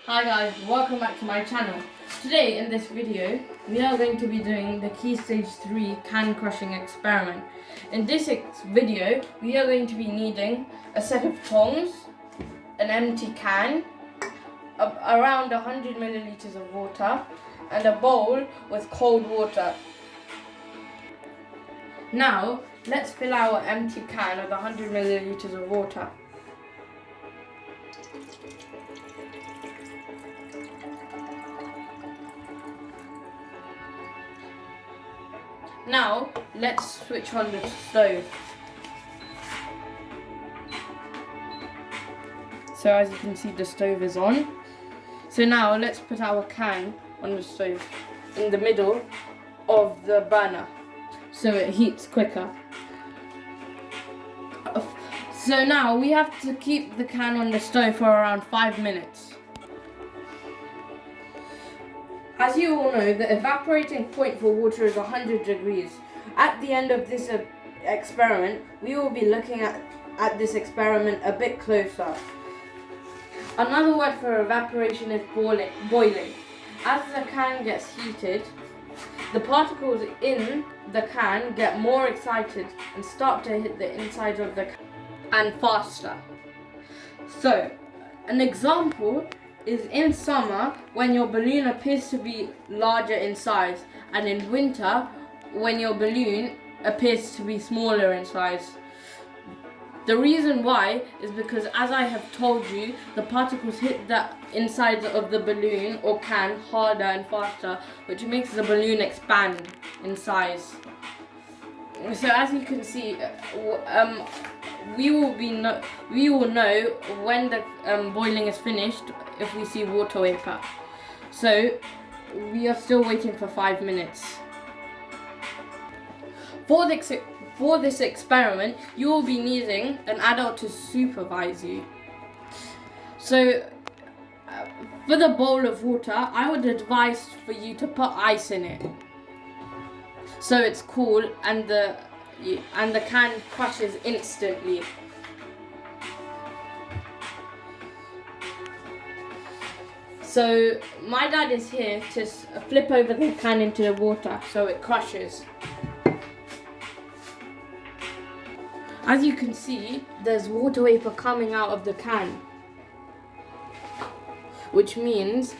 Hi guys, welcome back to my channel. Today in this video, we are going to be doing the Key Stage 3 can crushing experiment. In this video, we are going to be needing a set of tongs, an empty can, around 100 milliliters of water, and a bowl with cold water. Now, let's fill our empty can with 100 milliliters of water. Now, let's switch on the stove. So as you can see, the stove is on. So now let's put our can on the stove in the middle of the burner so it heats quicker. So now we have to keep the can on the stove for around 5 minutes. As you all know, the evaporating point for water is 100 degrees. At the end of this experiment, we will be looking at this experiment a bit closer. Another word for evaporation is boiling. As the can gets heated, the particles in the can get more excited and start to hit the inside of the can and faster. So, an example is in summer when your balloon appears to be larger in size, and in winter when your balloon appears to be smaller in size. The reason why is because, as I have told you, the particles hit the inside of the balloon or can harder and faster, which makes the balloon expand in size. So as you can see, we will know when the boiling is finished if we see water vapor. So we are still waiting for 5 minutes. For this experiment, you will be needing an adult to supervise you. So for the bowl of water, I would advise for you to put ice in it, so it's cool and the can crushes instantly. So my dad is here to flip over the can into the water so it crushes. As you can see, there's water vapor coming out of the can, which means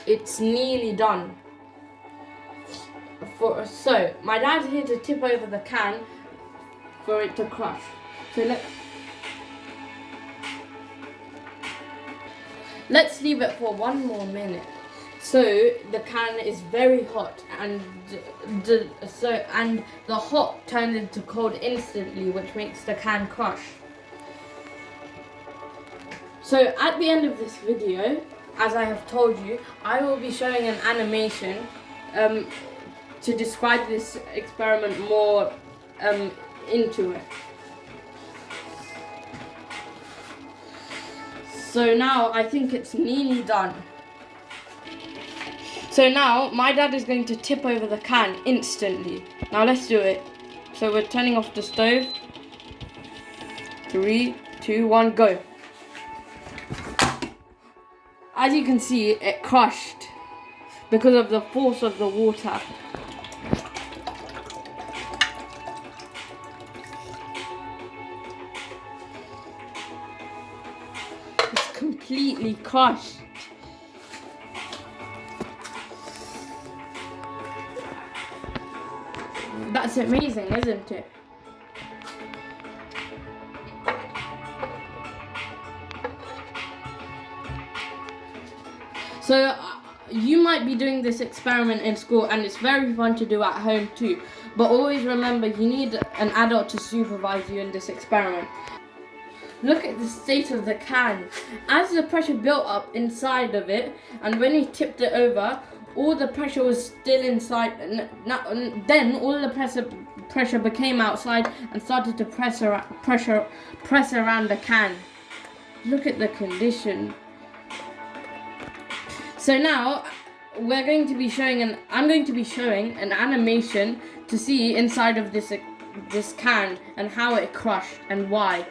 it's nearly done. So my dad's here to tip over the can for it to crush. So let's leave it for 1 more minute. So the can is very hot, and the hot turns into cold instantly, which makes the can crush. So at the end of this video, as I have told you, I will be showing an animation to describe this experiment more into it. So now I think it's nearly done. So now my dad is going to tip over the can instantly. Now let's do it. So we're turning off the stove. 3, 2, 1, go. As you can see, it crushed because of the force of the water. It's completely crushed. That's amazing, isn't it? So you might be doing this experiment in school, and it's very fun to do at home too. But always remember, you need an adult to supervise you in this experiment. Look at the state of the can. As the pressure built up inside of it, and when he tipped it over, all the pressure was still inside, and then all the pressure became outside and started to press around the can. Look at the condition. So now I'm going to be showing an animation to see inside of this can and how it crushed and why,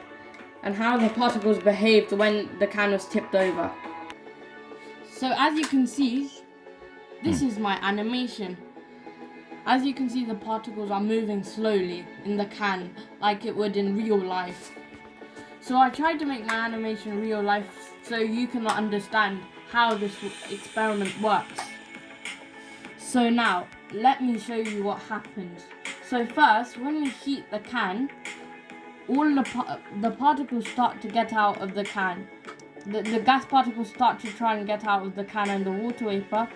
and how the particles behaved when the can was tipped over. So as you can see, this is my animation. As you can see, the particles are moving slowly in the can like it would in real life. So I tried to make my animation real life so you can understand how this experiment works. So now, let me show you what happens. So first, when we heat the can, all the particles start to get out of the can. The gas particles start to try and get out of the can, and the water vapor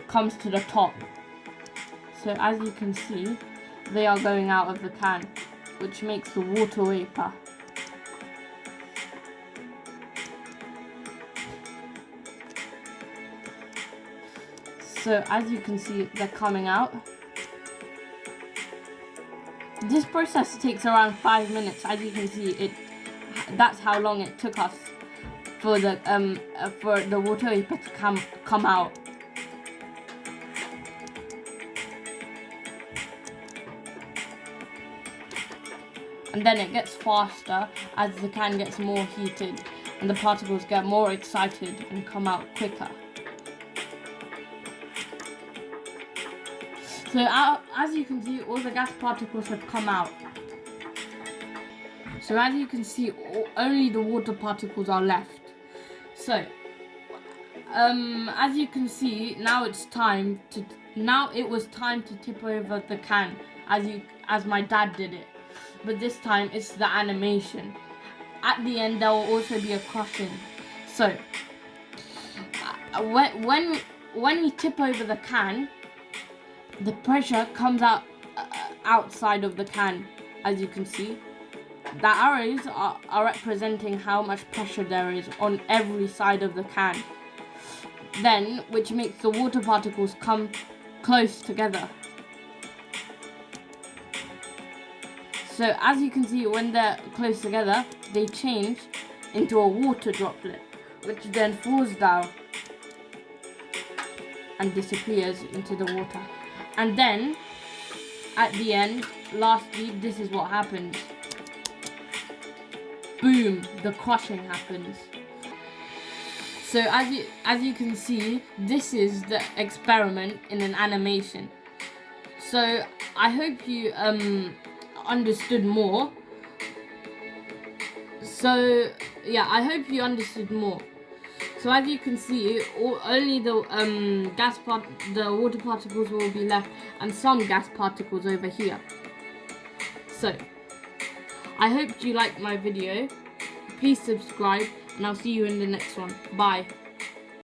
comes to the top. So as you can see, they are going out of the can, which makes the water vapor. So as you can see, they're coming out. This process takes around 5 minutes. As you can see, that's how long it took us for the water vapor to come out. And then it gets faster as the can gets more heated and the particles get more excited and come out quicker. So as you can see, all the gas particles have come out. So as you can see, only the water particles are left. So as you can see, now it was time to tip over the can as my dad did it. But this time it's the animation. At the end there will also be a crushing. So when we tip over the can, the pressure comes out outside of the can. As you can see, the arrows are representing how much pressure there is on every side of the can. Then, which makes the water particles come close together. So as you can see, when they're close together, they change into a water droplet, which then falls down and disappears into the water. And then, at the end, lastly, this is what happens. Boom, the crushing happens. So as you can see, this is the experiment in an animation. So I hope you understood more. So yeah, I hope you understood more. So as you can see, only the water particles will be left, and some gas particles over here. So I hope you liked my video. Please subscribe, and I'll see you in the next one. Bye.